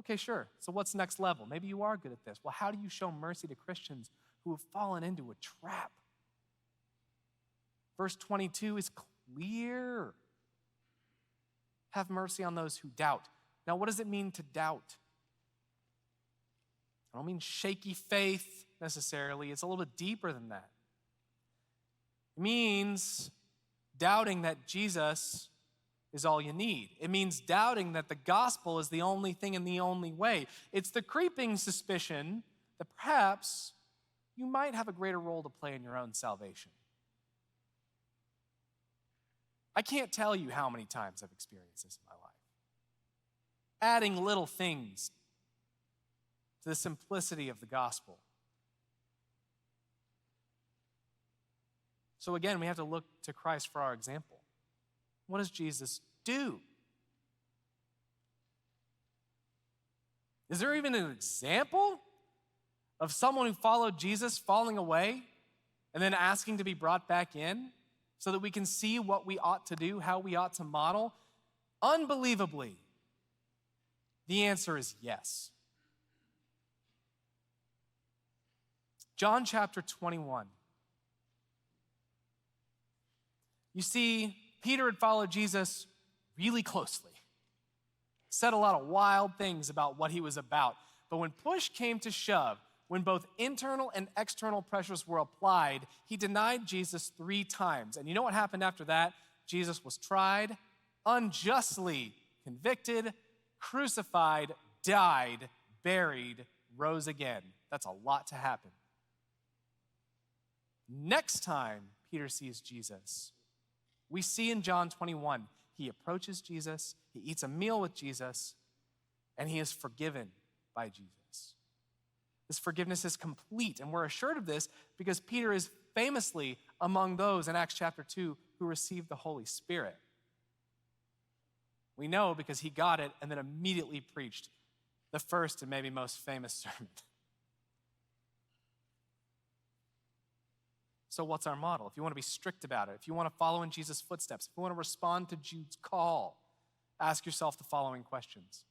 Okay, sure. So what's next level? Maybe you are good at this. Well, how do you show mercy to Christians who have fallen into a trap? Verse 22 is clear. Have mercy on those who doubt. Now, what does it mean to doubt? I don't mean shaky faith necessarily. It's a little bit deeper than that. It means doubting that Jesus is all you need. It means doubting that the gospel is the only thing and the only way. It's the creeping suspicion that perhaps you might have a greater role to play in your own salvation. I can't tell you how many times I've experienced this in my life. Adding little things to the simplicity of the gospel. So again, we have to look to Christ for our example. What does Jesus do? Is there even an example of someone who followed Jesus falling away and then asking to be brought back in so that we can see what we ought to do, how we ought to model? Unbelievably, the answer is yes. John chapter 21. You see, Peter had followed Jesus really closely, said a lot of wild things about what he was about. But when push came to shove, when both internal and external pressures were applied, he denied Jesus 3 times. And you know what happened after that? Jesus was tried, unjustly convicted, crucified, died, buried, rose again. That's a lot to happen. Next time Peter sees Jesus, we see in John 21, he approaches Jesus, he eats a meal with Jesus, and he is forgiven by Jesus. This forgiveness is complete, and we're assured of this because Peter is famously among those in Acts chapter 2 who received the Holy Spirit. We know because he got it and then immediately preached the first and maybe most famous sermon. So what's our model? If you want to be strict about it, if you want to follow in Jesus' footsteps, if you want to respond to Jude's call, ask yourself the following questions.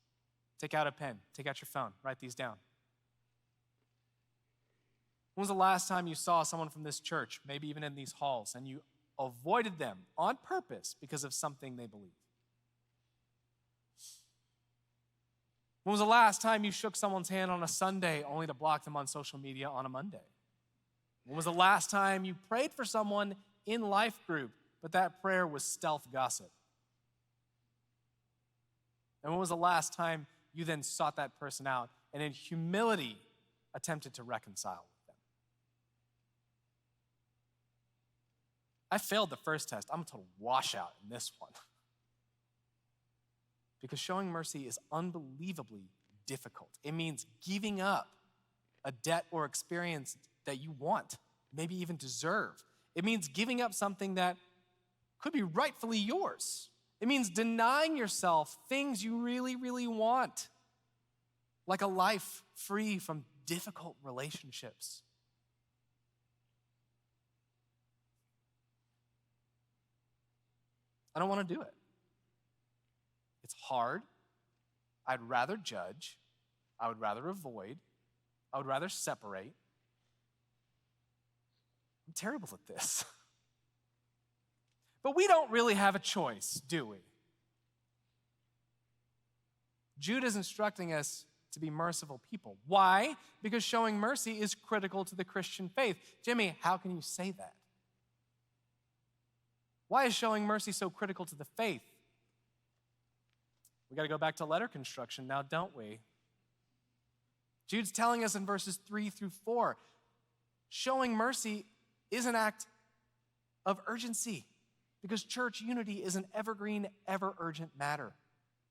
Take out a pen, take out your phone, write these down. When was the last time you saw someone from this church, maybe even in these halls, and you avoided them on purpose because of something they believe? When was the last time you shook someone's hand on a Sunday only to block them on social media on a Monday? When was the last time you prayed for someone in life group, but that prayer was stealth gossip? And when was the last time you then sought that person out and in humility attempted to reconcile with them? I failed the first test. I'm a total washout in this one. Because showing mercy is unbelievably difficult. It means giving up a debt or experience that you want, maybe even deserve. It means giving up something that could be rightfully yours. It means denying yourself things you really, really want, like a life free from difficult relationships. I don't want to do it. It's hard. I'd rather judge. I would rather avoid. I would rather separate. I'm terrible at this. But we don't really have a choice, do we? Jude is instructing us to be merciful people. Why? Because showing mercy is critical to the Christian faith. Jimmy, how can you say that? Why is showing mercy so critical to the faith? We got to go back to letter construction now, don't we? Jude's telling us in verses 3 through 4, showing mercy is an act of urgency because church unity is an evergreen, ever-urgent matter.